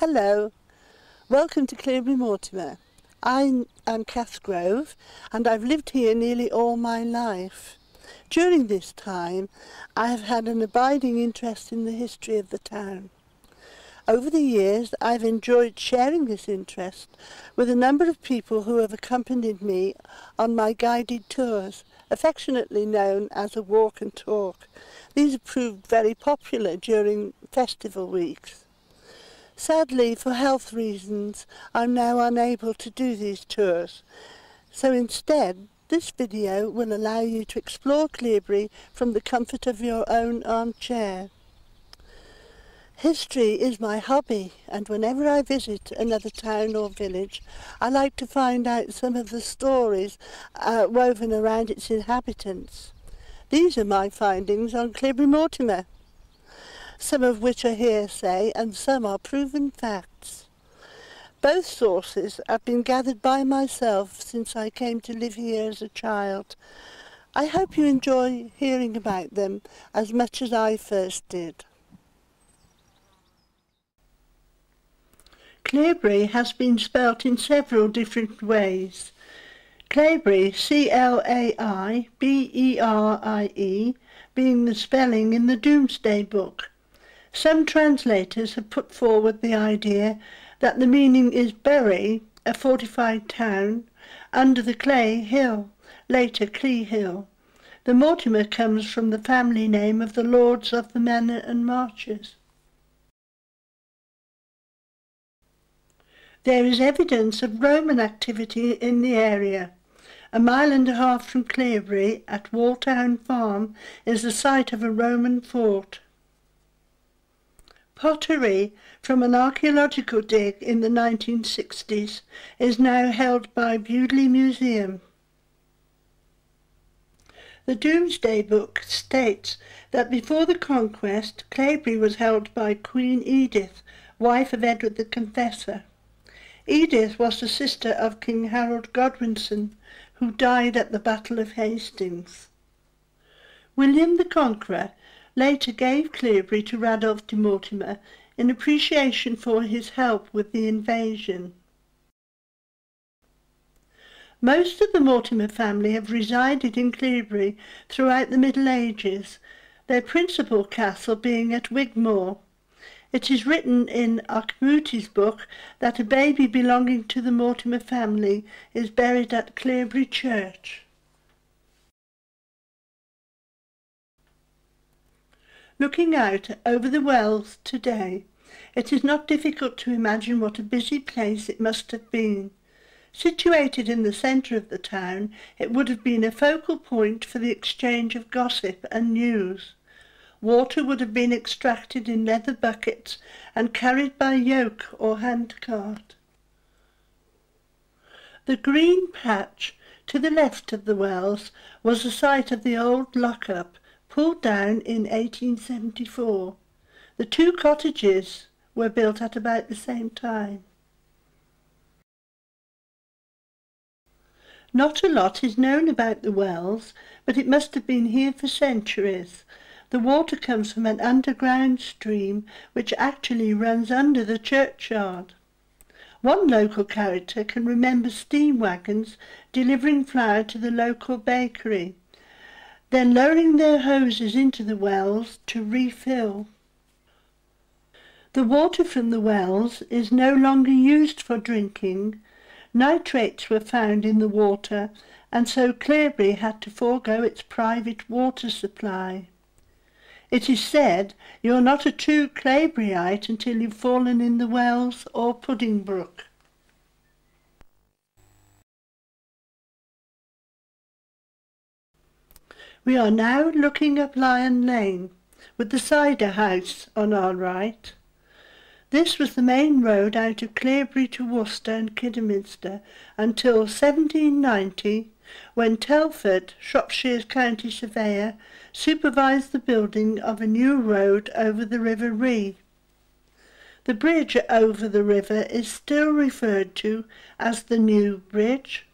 Hello, welcome to Cleobury Mortimer. I am Kath Grove and I've lived here nearly all my life. During this time I have had an abiding interest in the history of the town. Over the years I've enjoyed sharing this interest with a number of people who have accompanied me on my guided tours, affectionately known as a walk and talk. These have proved very popular during festival weeks. Sadly, for health reasons, I'm now unable to do these tours. So instead, this video will allow you to explore Cleobury from the comfort of your own armchair. History is my hobby, and whenever I visit another town or village, I like to find out some of the stories woven around its inhabitants. These are my findings on Cleobury Mortimer, some of which are hearsay and some are proven facts. Both sources have been gathered by myself since I came to live here as a child. I hope you enjoy hearing about them as much as I first did. Cleobury has been spelt in several different ways. Cleobury, C-L-A-I-B-E-R-I-E, being the spelling in the Domesday Book. Some translators have put forward the idea that the meaning is Bury, a fortified town, under the Clay Hill, later Clee Hill. The Mortimer comes from the family name of the Lords of the Manor and Marches. There is evidence of Roman activity in the area. A mile and a half from Cleobury, at Walltown Farm, is the site of a Roman fort. Pottery from an archaeological dig in the 1960s is now held by Bewdley Museum. The Domesday Book states that before the conquest, Cleobury was held by Queen Edith, wife of Edward the Confessor. Edith was the sister of King Harold Godwinson, who died at the Battle of Hastings. William the Conqueror later gave Cleobury to Radulf de Mortimer in appreciation for his help with the invasion. Most of the Mortimer family have resided in Cleobury throughout the Middle Ages, their principal castle being at Wigmore. It is written in Auchmutty's book that a baby belonging to the Mortimer family is buried at Cleobury Church. Looking out over the wells today, it is not difficult to imagine what a busy place it must have been. Situated in the centre of the town, it would have been a focal point for the exchange of gossip and news. Water would have been extracted in leather buckets and carried by yoke or handcart. The green patch to the left of the wells was the site of the old lock-up, pulled down in 1874. The two cottages were built at about the same time. Not a lot is known about the wells, but it must have been here for centuries. The water comes from an underground stream which actually runs under the churchyard. One local character can remember steam wagons delivering flour to the local bakery, then lowering their hoses into the wells to refill. The water from the wells is no longer used for drinking. Nitrates were found in the water, and so Cleobury had to forego its private water supply. It is said you're not a true Cleoburyite until you've fallen in the wells or Pudding Brook. We are now looking up Lion Lane, with the cider house on our right. This was the main road out of Cleobury to Worcester and Kidderminster until 1790, when Telford, Shropshire's county surveyor, supervised the building of a new road over the River Ree. The bridge over the river is still referred to as the New Bridge.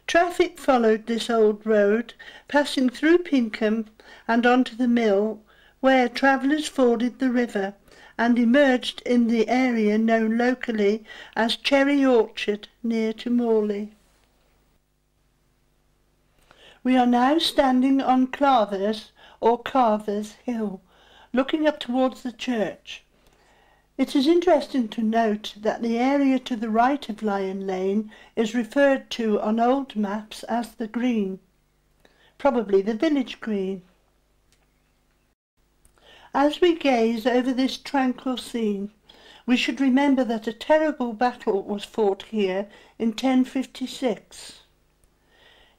Traffic followed this old road, passing through Pinkham and onto the mill, where travellers forded the river and emerged in the area known locally as Cherry Orchard near to Morley. We are now standing on Clavers or Carver's Hill, looking up towards the church. It is interesting to note that the area to the right of Lion Lane is referred to on old maps as the Green, probably the village green. As we gaze over this tranquil scene, we should remember that a terrible battle was fought here in 1056.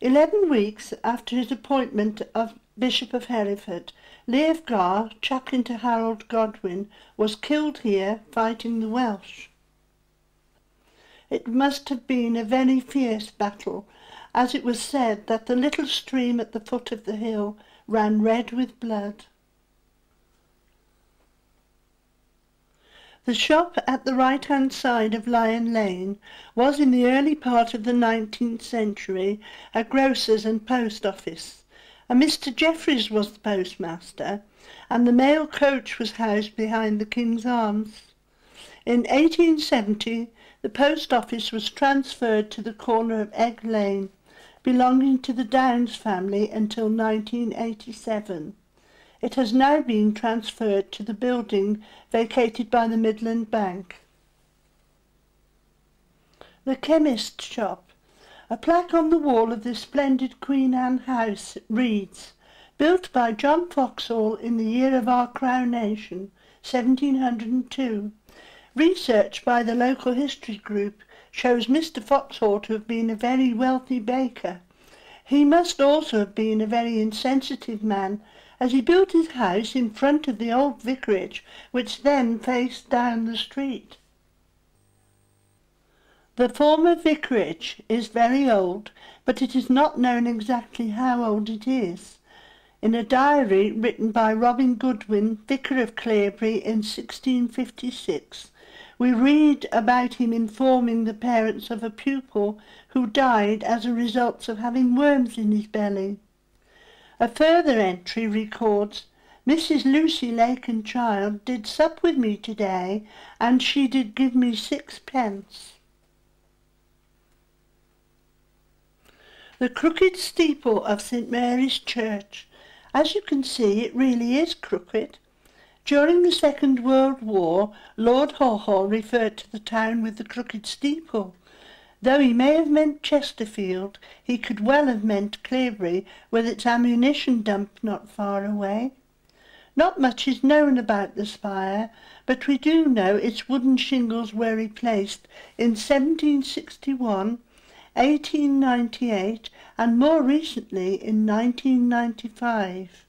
11 weeks after his appointment of Bishop of Hereford, Leofgar, chaplain to Harold Godwin, was killed here fighting the Welsh. It must have been a very fierce battle, as it was said that the little stream at the foot of the hill ran red with blood. The shop at the right-hand side of Lion Lane was in the early part of the 19th century a grocer's and post office. A Mr. Jeffreys was the postmaster, and the mail coach was housed behind the King's Arms. In 1870 the post office was transferred to the corner of Egg Lane, belonging to the Downes family until 1987. It has now been transferred to the building vacated by the Midland Bank. The chemist's shop. A plaque on the wall of this splendid Queen Anne house reads, "Built by John Foxhall in the year of our coronation, 1702. Research by the local history group shows Mr. Foxhall to have been a very wealthy baker. He must also have been a very insensitive man, as he built his house in front of the old vicarage, which then faced down the street." The former vicarage is very old, but it is not known exactly how old it is. In a diary written by Robin Goodwin, Vicar of Cleobury, in 1656, we read about him informing the parents of a pupil who died as a result of having worms in his belly. A further entry records, "Mrs. Lucy Lakenchild did sup with me today, and she did give me 6 pence." The crooked steeple of St. Mary's Church. As you can see, it really is crooked. During the Second World War, Lord Haw referred to the town with the crooked steeple. Though he may have meant Chesterfield, he could well have meant Cleobury, with its ammunition dump not far away. Not much is known about the spire, but we do know its wooden shingles were replaced in 1761, 1898, and more recently in 1995.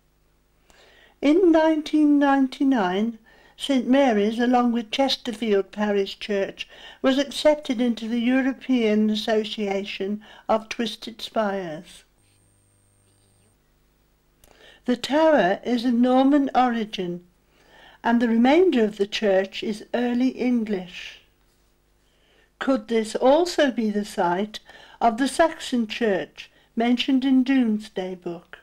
In 1999, St. Mary's, along with Chesterfield Parish Church, was accepted into the European Association of Twisted Spires. The tower is of Norman origin, and the remainder of the church is early English. Could this also be the site of the Saxon church mentioned in Domesday Book?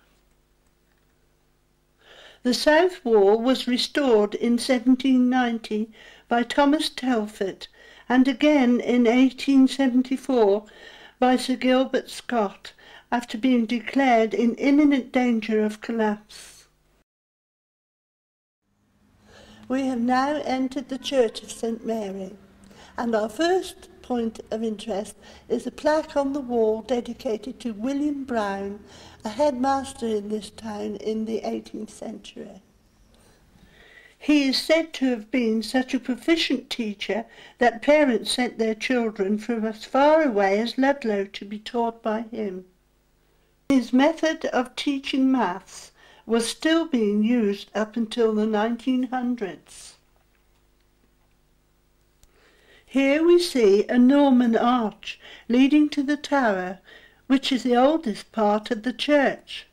The south wall was restored in 1790 by Thomas Telford, and again in 1874 by Sir Gilbert Scott, after being declared in imminent danger of collapse. We have now entered the Church of St. Mary, and our first point of interest is a plaque on the wall dedicated to William Brown, a headmaster in this town in the 18th century. He is said to have been such a proficient teacher that parents sent their children from as far away as Ludlow to be taught by him. His method of teaching maths was still being used up until the 1900s. Here we see a Norman arch leading to the tower, which is the oldest part of the church.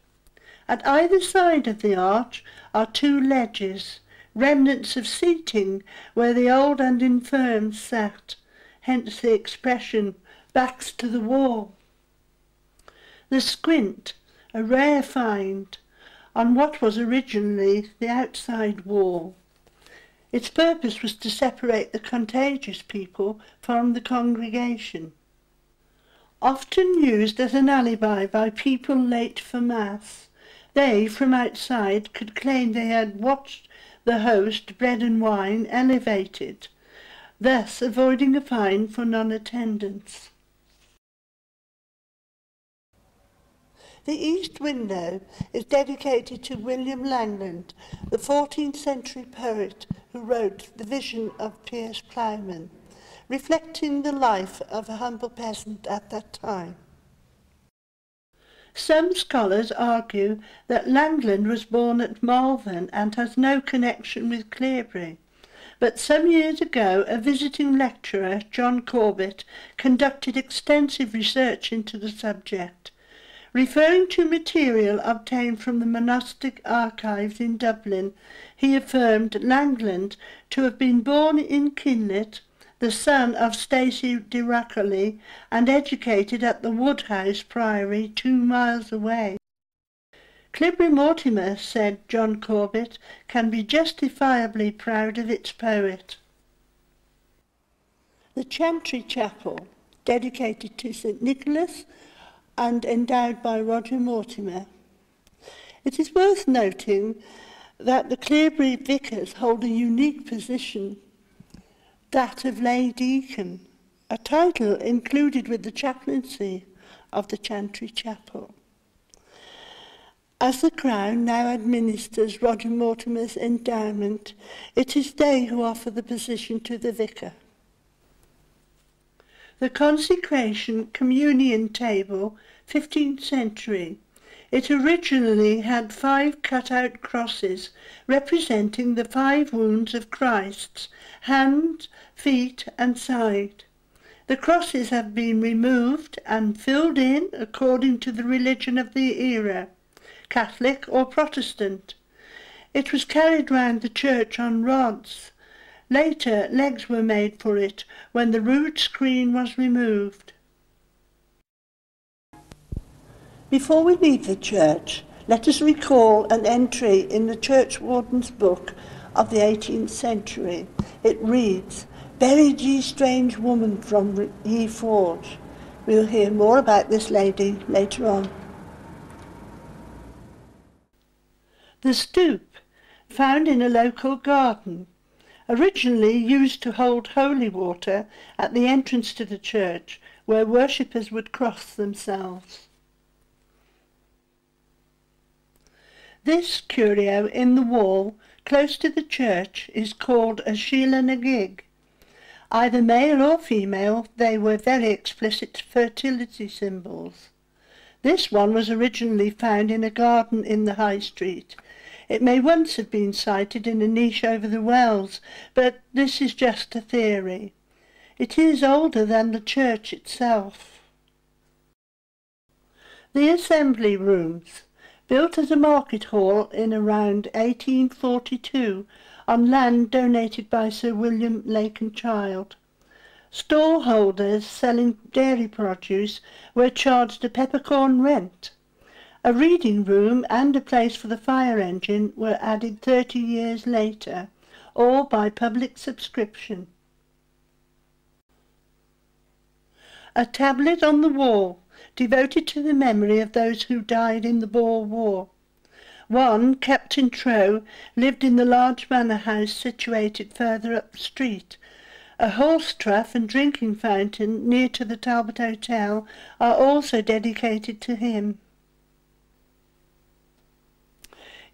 At either side of the arch are 2 ledges, remnants of seating where the old and infirm sat, hence the expression, backs to the wall. The squint, a rare find, on what was originally the outside wall. Its purpose was to separate the contagious people from the congregation. Often used as an alibi by people late for Mass, they from outside could claim they had watched the host, bread and wine, elevated, thus avoiding a fine for non-attendance. The east window is dedicated to William Langland, the 14th century poet who wrote The Vision of Piers Plowman, reflecting the life of a humble peasant at that time. Some scholars argue that Langland was born at Malvern and has no connection with Cleobury, but some years ago a visiting lecturer, John Corbett, conducted extensive research into the subject. Referring to material obtained from the monastic archives in Dublin, he affirmed Langland to have been born in Kinlet, the son of Stacey de Rackley, and educated at the Woodhouse Priory 2 miles away. Cleobury Mortimer, said John Corbett, can be justifiably proud of its poet. The Chantry Chapel, dedicated to St Nicholas and endowed by Roger Mortimer. It is worth noting that the Cleobury vicars hold a unique position, that of lay deacon, a title included with the chaplaincy of the Chantry Chapel. As the Crown now administers Roger Mortimer's endowment, it is they who offer the position to the vicar. The consecration communion table, 15th century. It originally had 5 cut-out crosses representing the 5 wounds of Christ's hand, feet and side. The crosses have been removed and filled in according to the religion of the era, Catholic or Protestant. It was carried round the church on rods. Later, legs were made for it when the rood screen was removed. Before we leave the church, let us recall an entry in the churchwarden's book of the 18th century. It reads, "Buried ye strange woman from ye forge." We'll hear more about this lady later on. The stoop, found in a local garden, originally used to hold holy water at the entrance to the church, where worshippers would cross themselves. This curio in the wall, close to the church, is called a Sheila na gig. Either male or female, they were very explicit fertility symbols. This one was originally found in a garden in the High Street. It may once have been sited in a niche over the wells, but this is just a theory. It is older than the church itself. The Assembly Rooms, built as a market hall in around 1842 on land donated by Sir William Lakenchild. Stall holders selling dairy produce were charged a peppercorn rent. A reading room and a place for the fire engine were added 30 years later, all by public subscription. A tablet on the wall, devoted to the memory of those who died in the Boer War. One, Captain Trow, lived in the large manor house situated further up the street. A horse trough and drinking fountain near to the Talbot Hotel are also dedicated to him.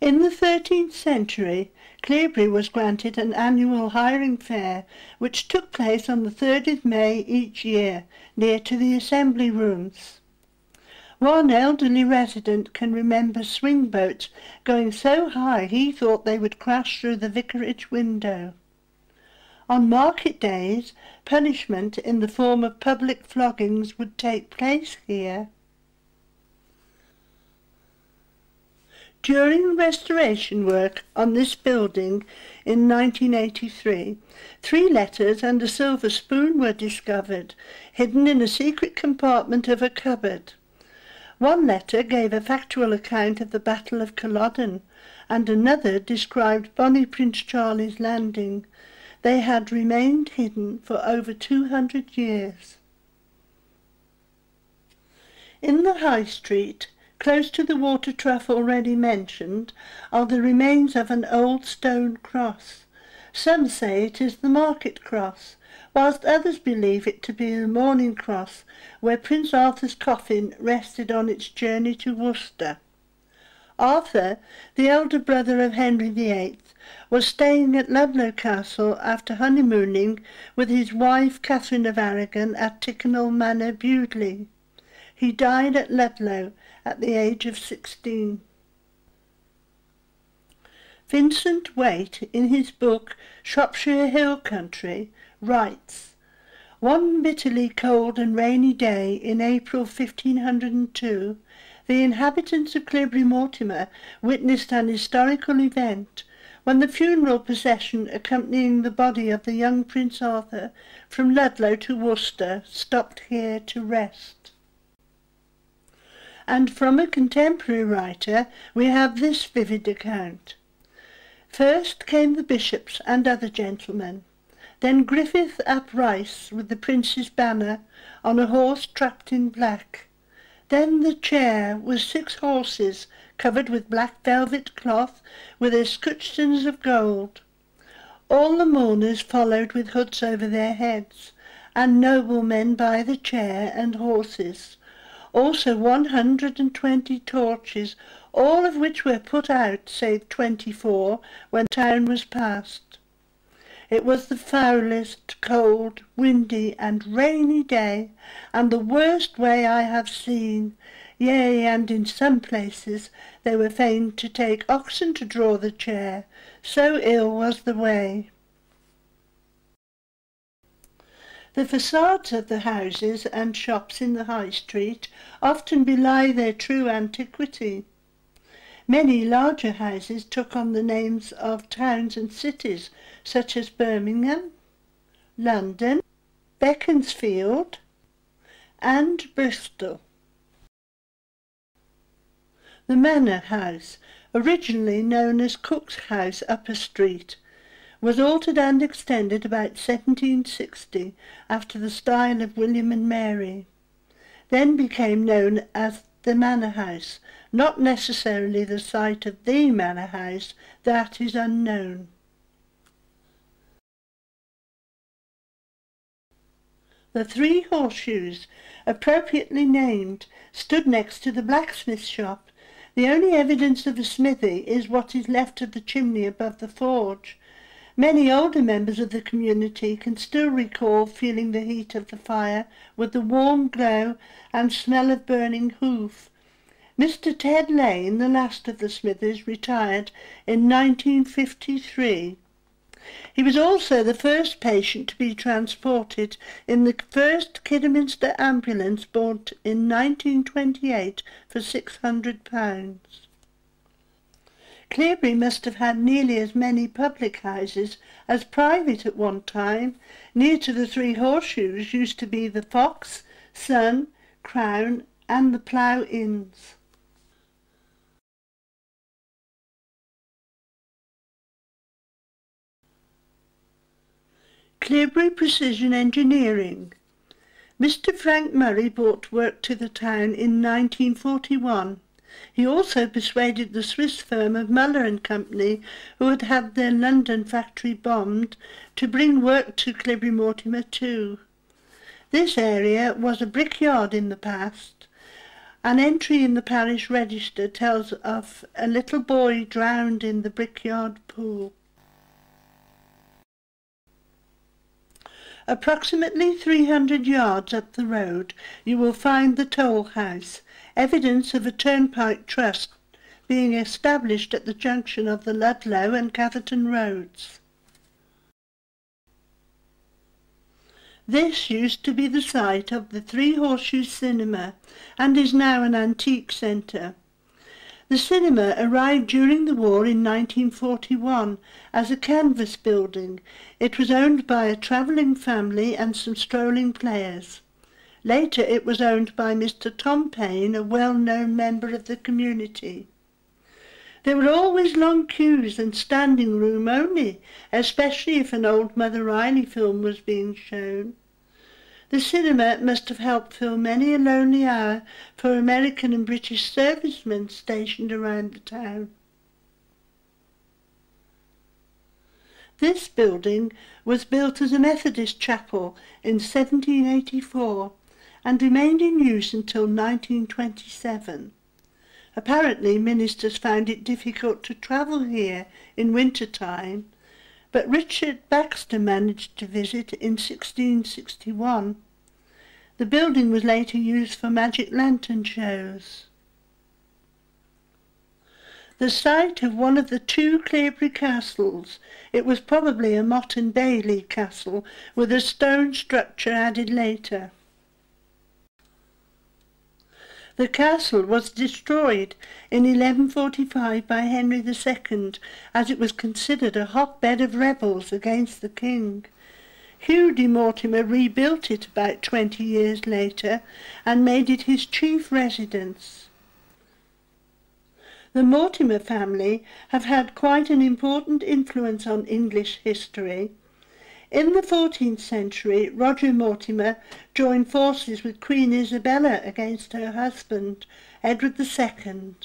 In the 13th century, Cleobury was granted an annual hiring fair, which took place on the 3rd of May each year, near to the Assembly Rooms. One elderly resident can remember swing boats going so high he thought they would crash through the vicarage window. On market days, punishment in the form of public floggings would take place here. During restoration work on this building in 1983, 3 letters and a silver spoon were discovered, hidden in a secret compartment of a cupboard. One letter gave a factual account of the Battle of Culloden, and another described bonny Prince Charlie's landing. They had remained hidden for over 200 years. In the High Street, close to the water trough already mentioned, are the remains of an old stone cross. Some say it is the market cross, whilst others believe it to be the mourning cross where Prince Arthur's coffin rested on its journey to Worcester. Arthur, the elder brother of Henry VIII, was staying at Ludlow Castle after honeymooning with his wife Catherine of Aragon at Tickenall Manor, Bewdley. He died at Ludlow at the age of 16. Vincent Waite, in his book Shropshire Hill Country, writes, "One bitterly cold and rainy day in April 1502, the inhabitants of Cleobury Mortimer witnessed an historical event when the funeral procession accompanying the body of the young Prince Arthur from Ludlow to Worcester stopped here to rest." And from a contemporary writer we have this vivid account. First came the bishops and other gentlemen, then Griffith ap Rice with the prince's banner on a horse trapped in black, then the chair with 6 horses covered with black velvet cloth with escutcheons of gold. All the mourners followed with hoods over their heads, and noblemen by the chair and horses, also 120 torches, all of which were put out, save 24, when the town was passed. It was the foulest, cold, windy, and rainy day, and the worst way I have seen. Yea, and in some places they were fain to take oxen to draw the chair, so ill was the way. The facades of the houses and shops in the High Street often belie their true antiquity. Many larger houses took on the names of towns and cities, such as Birmingham, London, Beaconsfield, and Bristol. The Manor House, originally known as Cook's House, Upper Street, was altered and extended about 1760 after the style of William and Mary, then became known as the Manor House, not necessarily the site of the Manor House, that is unknown. The 3 horseshoes, appropriately named, stood next to the blacksmith shop. The only evidence of a smithy is what is left of the chimney above the forge. Many older members of the community can still recall feeling the heat of the fire with the warm glow and smell of burning hoof. Mr. Ted Lane, the last of the Smithers, retired in 1953. He was also the first patient to be transported in the first Kidderminster ambulance bought in 1928 for £600. Cleobury must have had nearly as many public houses as private at one time. Near to the 3 horseshoes used to be the Fox, Sun, Crown, and the Plough Inns. Cleobury Precision Engineering. Mr. Frank Murray brought work to the town in 1941. He also persuaded the Swiss firm of Muller and Company, who had had their London factory bombed, to bring work to Cleobury Mortimer too. This area was a brickyard in the past. An entry in the parish register tells of a little boy drowned in the brickyard pool. Approximately 300 yards up the road you will find the toll house, evidence of a turnpike trust being established at the junction of the Ludlow and Catherton roads. This used to be the site of the 3 Horseshoes Cinema and is now an antique centre. The cinema arrived during the war in 1941 as a canvas building. It was owned by a travelling family and some strolling players. Later it was owned by Mr. Tom Payne, a well-known member of the community. There were always long queues and standing room only, especially if an old Mother Riley film was being shown. The cinema must have helped fill many a lonely hour for American and British servicemen stationed around the town. This building was built as a Methodist chapel in 1784 and remained in use until 1927. Apparently ministers found it difficult to travel here in winter time, but Richard Baxter managed to visit in 1661. The building was later used for magic lantern shows. The site of one of the two Cleobury castles, it was probably a motte and bailey castle with a stone structure added later. The castle was destroyed in 1145 by Henry II, as it was considered a hotbed of rebels against the king. Hugh de Mortimer rebuilt it about 20 years later and made it his chief residence. The Mortimer family have had quite an important influence on English history. In the 14th century, Roger Mortimer joined forces with Queen Isabella against her husband, Edward II.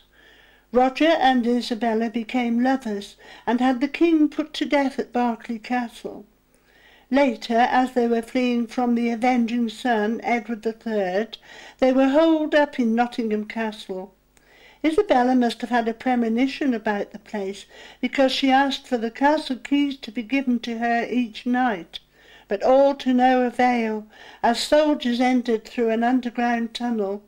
Roger and Isabella became lovers and had the king put to death at Berkeley Castle. Later, as they were fleeing from the avenging son, Edward III, they were holed up in Nottingham Castle. Isabella must have had a premonition about the place, because she asked for the castle keys to be given to her each night, but all to no avail, as soldiers entered through an underground tunnel,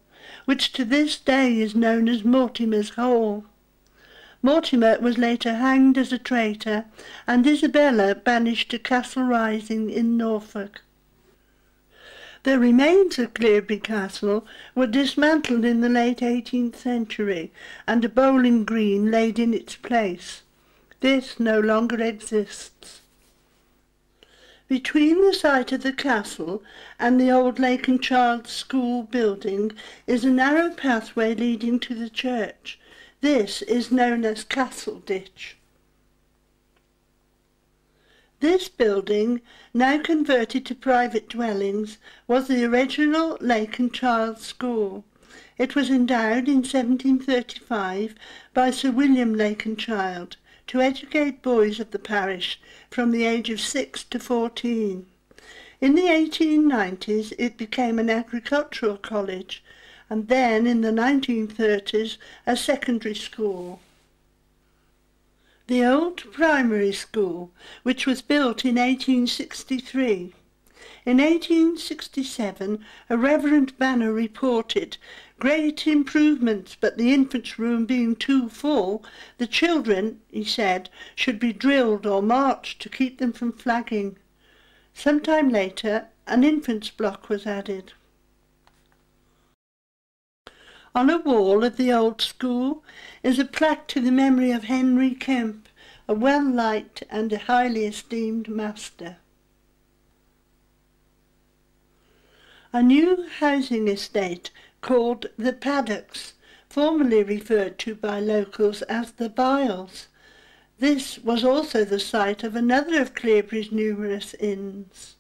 which to this day is known as Mortimer's Hole. Mortimer was later hanged as a traitor, and Isabella banished to Castle Rising in Norfolk. The remains of Cleobury Castle were dismantled in the late 18th century and a bowling green laid in its place. This no longer exists. Between the site of the castle and the old Lake and Child's School building is a narrow pathway leading to the church. This is known as Castle Ditch. This building, now converted to private dwellings, was the original Lake and Child's School. It was endowed in 1735 by Sir William Lake and Child to educate boys of the parish from the age of 6 to 14. In the 1890s it became an agricultural college, and then in the 1930s a secondary school. The old primary school, which was built in 1863. In 1867, a Reverend Banner reported great improvements, but the infants' room being too full, the children, he said, should be drilled or marched to keep them from flagging. Some time later, an infants' block was added. On a wall of the old school is a plaque to the memory of Henry Kemp, a well-liked and a highly esteemed master. A new housing estate called the Paddocks, formerly referred to by locals as the Biles. This was also the site of another of Cleobury's numerous inns.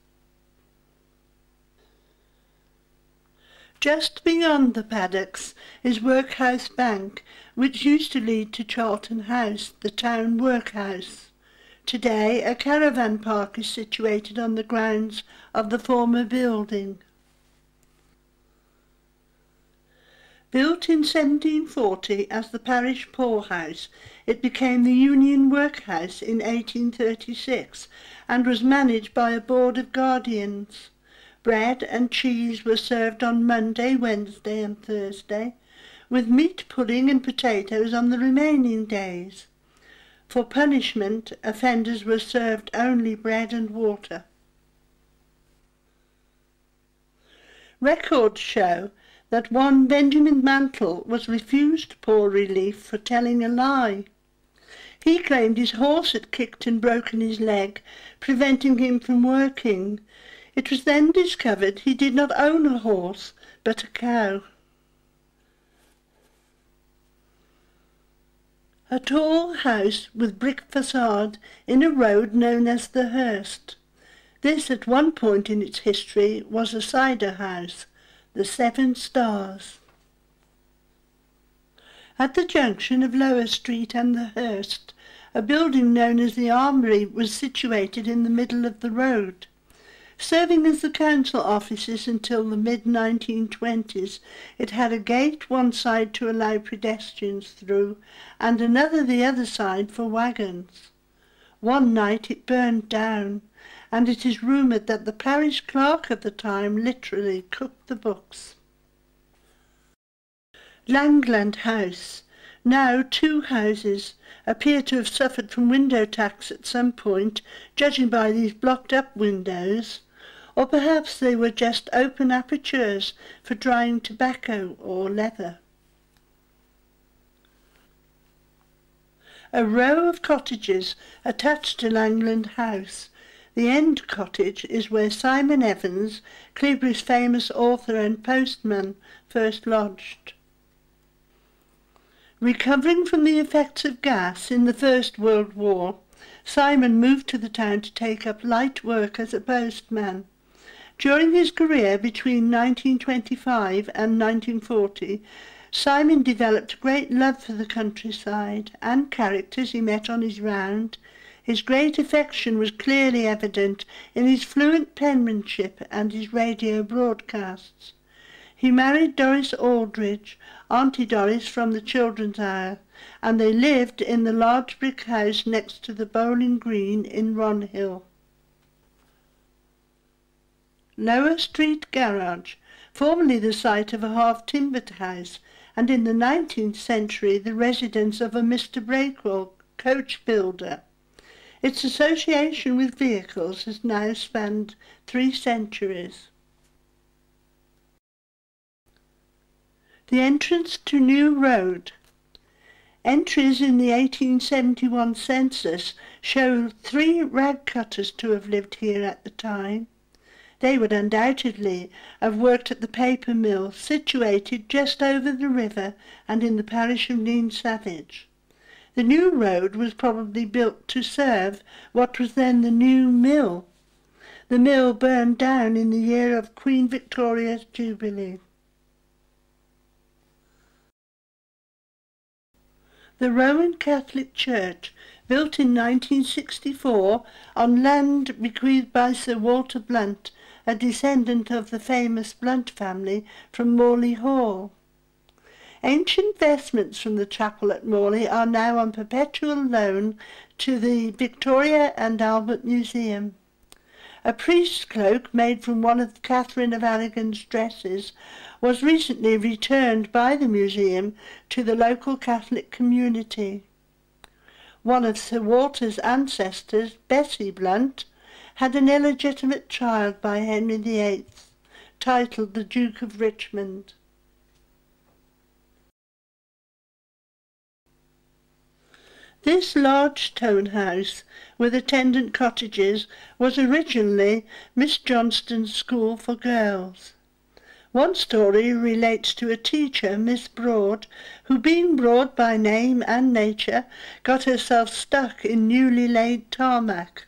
Just beyond the Paddocks is Workhouse Bank, which used to lead to Charlton House, the town workhouse. Today a caravan park is situated on the grounds of the former building. Built in 1740 as the parish poorhouse, it became the Union Workhouse in 1836 and was managed by a board of guardians. Bread and cheese were served on Monday, Wednesday and Thursday, with meat pudding and potatoes on the remaining days. For punishment, offenders were served only bread and water. Records show that one Benjamin Mantle was refused poor relief for telling a lie. He claimed his horse had kicked and broken his leg, preventing him from working. It was then discovered he did not own a horse, but a cow. A tall house with brick facade in a road known as the Hurst. This, at one point in its history, was a cider house, the Seven Stars. At the junction of Lower Street and the Hurst, a building known as the Armoury was situated in the middle of the road. Serving as the council offices until the mid-1920s, it had a gate one side to allow pedestrians through, and another the other side for wagons. One night it burned down, and it is rumoured that the parish clerk of the time literally cooked the books. Langland House, now two houses, appear to have suffered from window tax at some point, judging by these blocked-up windows, or perhaps they were just open apertures for drying tobacco or leather. A row of cottages attached to Langland House. The end cottage is where Simon Evans, Cleobury's famous author and postman, first lodged. Recovering from the effects of gas in the First World War, Simon moved to the town to take up light work as a postman. During his career between 1925 and 1940, Simon developed a great love for the countryside and characters he met on his round. His great affection was clearly evident in his fluent penmanship and his radio broadcasts. He married Doris Aldridge, Auntie Doris from the Children's Hour, and they lived in the large brick house next to the bowling green in Ronhill. Lower Street Garage, formerly the site of a half-timbered house, and in the 19th century the residence of a Mr. Breakwell, coach builder. Its association with vehicles has now spanned 3 centuries. The entrance to New Road. Entries in the 1871 census show 3 rag cutters to have lived here at the time. They would undoubtedly have worked at the paper mill situated just over the river and in the parish of Neen Savage. The new road was probably built to serve what was then the new mill. The mill burned down in the year of Queen Victoria's Jubilee. The Roman Catholic Church, built in 1964 on land bequeathed by Sir Walter Blunt, a descendant of the famous Blunt family from Morley Hall. Ancient vestments from the chapel at Morley are now on perpetual loan to the Victoria and Albert Museum. A priest's cloak made from one of Catherine of Aragon's dresses was recently returned by the museum to the local Catholic community. One of Sir Walter's ancestors, Bessie Blunt, had an illegitimate child by Henry VIII, titled the Duke of Richmond. This large stone house, with attendant cottages, was originally Miss Johnston's school for girls. One story relates to a teacher, Miss Broad, who, being broad by name and nature, got herself stuck in newly laid tarmac.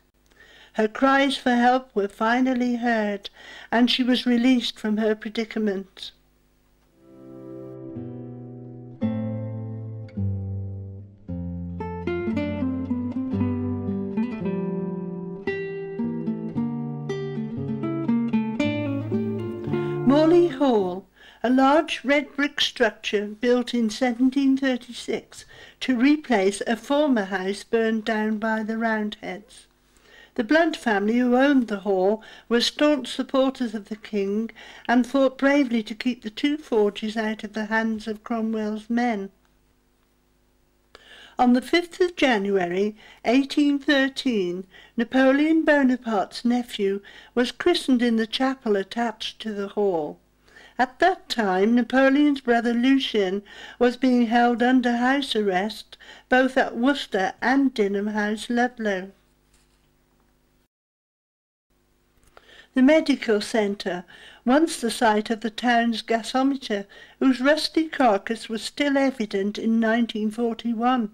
Her cries for help were finally heard, and she was released from her predicament. Morley Hall, a large red brick structure built in 1736 to replace a former house burned down by the Roundheads. The Blunt family who owned the hall were staunch supporters of the king and fought bravely to keep the 2 forges out of the hands of Cromwell's men. On the 5th of January 1813, Napoleon Bonaparte's nephew was christened in the chapel attached to the hall. At that time, Napoleon's brother Lucien was being held under house arrest both at Worcester and Dinham House, Ludlow. The medical centre, once the site of the town's gasometer, whose rusty carcass was still evident in 1941.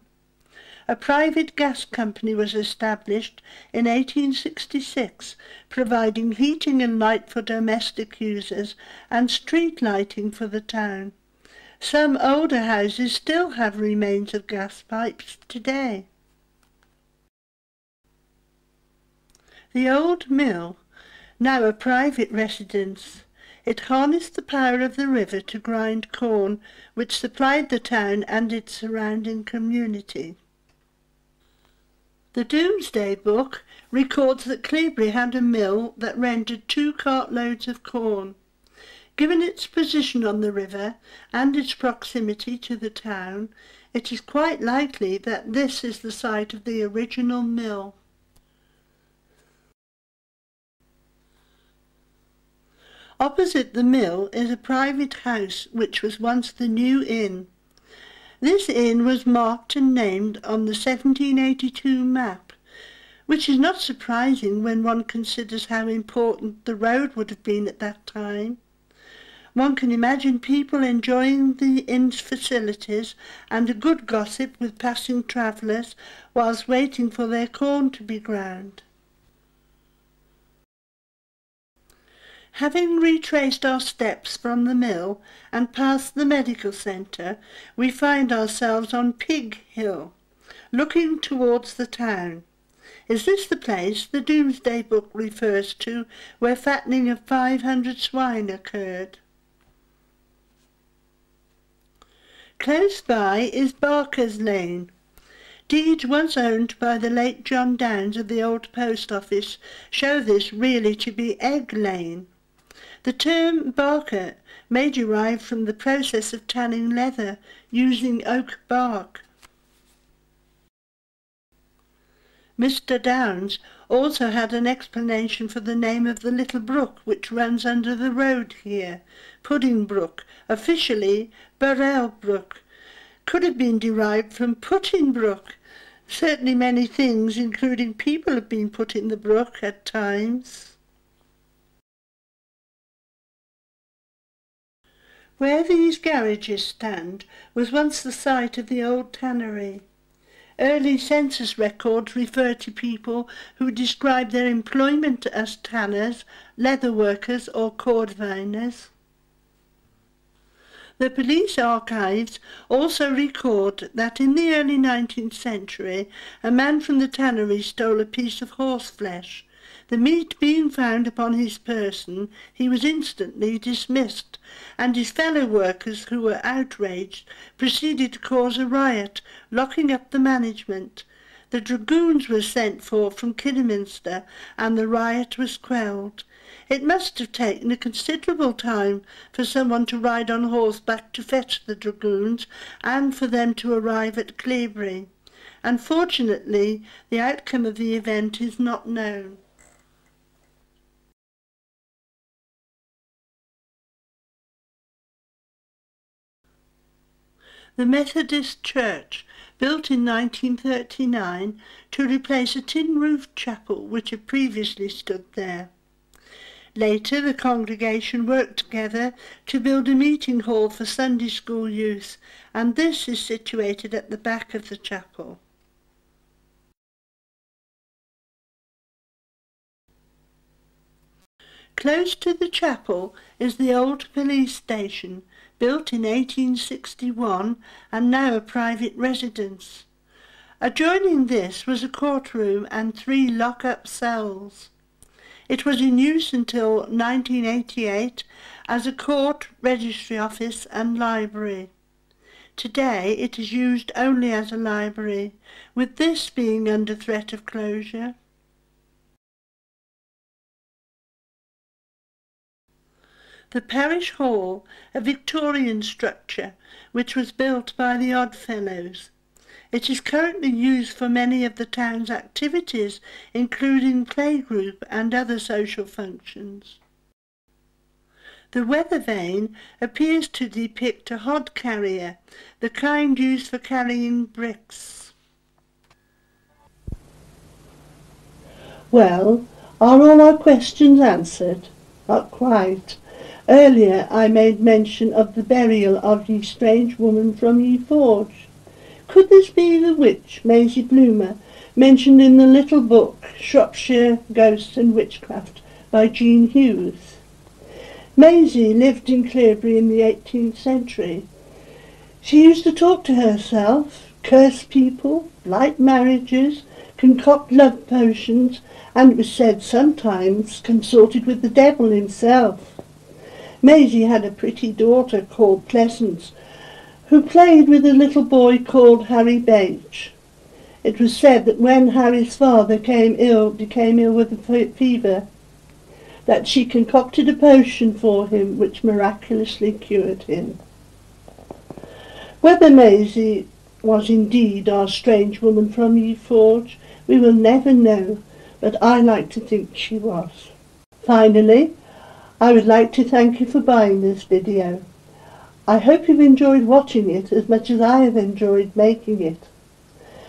A private gas company was established in 1866, providing heating and light for domestic users and street lighting for the town. Some older houses still have remains of gas pipes today. The old mill, now a private residence. It harnessed the power of the river to grind corn, which supplied the town and its surrounding community. The Domesday Book records that Cleobury had a mill that rendered 2 cartloads of corn. Given its position on the river and its proximity to the town, it is quite likely that this is the site of the original mill. Opposite the mill is a private house which was once the New Inn. This inn was marked and named on the 1782 map, which is not surprising when one considers how important the road would have been at that time. One can imagine people enjoying the inn's facilities and a good gossip with passing travellers whilst waiting for their corn to be ground. Having retraced our steps from the mill and past the medical centre, we find ourselves on Pig Hill, looking towards the town. Is this the place the Domesday Book refers to, where fattening of 500 swine occurred? Close by is Barker's Lane. Deeds once owned by the late John Downes of the old post office show this really to be Egg Lane. The term barker may derive from the process of tanning leather using oak bark. Mr. Downes also had an explanation for the name of the little brook which runs under the road here, Pudding Brook, officially Burrell Brook. Could have been derived from Pudding Brook. Certainly many things, including people, have been put in the brook at times. Where these garages stand was once the site of the old tannery. Early census records refer to people who describe their employment as tanners, leather workers or cordwainers. The police archives also record that in the early 19th century a man from the tannery stole a piece of horse flesh. The meat being found upon his person, he was instantly dismissed, and his fellow workers, who were outraged, proceeded to cause a riot, locking up the management. The dragoons were sent for from Kidderminster, and the riot was quelled. It must have taken a considerable time for someone to ride on horseback to fetch the dragoons, and for them to arrive at Cleobury. Unfortunately, the outcome of the event is not known. The Methodist Church, built in 1939 to replace a tin-roofed chapel which had previously stood there. Later the congregation worked together to build a meeting hall for Sunday school use, and this is situated at the back of the chapel. Close to the chapel is the old police station, built in 1861 and now a private residence. Adjoining this was a courtroom and 3 lock-up cells. It was in use until 1988 as a court, registry office and library. Today it is used only as a library, with this being under threat of closure. The parish hall, a Victorian structure which was built by the Oddfellows. It is currently used for many of the town's activities, including playgroup and other social functions. The weather vane appears to depict a hod carrier, the kind used for carrying bricks. Well, Are all our questions answered? Not quite. Earlier I made mention of the burial of ye strange woman from ye forge. Could this be the witch, Maisie Bloomer, mentioned in the little book, Shropshire Ghosts and Witchcraft, by Jean Hughes? Maisie lived in Cleobury in the 18th century. She used to talk to herself, curse people, light marriages, concoct love potions, and it was said sometimes consorted with the devil himself. Maisie had a pretty daughter called Pleasance, who played with a little boy called Harry Bache. It was said that when Harry's father became ill with a fever, that she concocted a potion for him which miraculously cured him. Whether Maisie was indeed our strange woman from ye forge, we will never know, but I like to think she was. Finally, I would like to thank you for buying this video. I hope you've enjoyed watching it as much as I have enjoyed making it.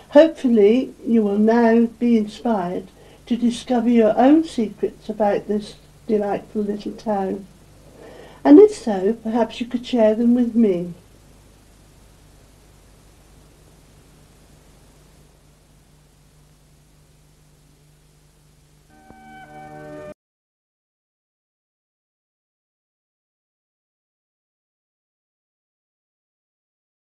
Hopefully you will now be inspired to discover your own secrets about this delightful little town. And if so, perhaps you could share them with me.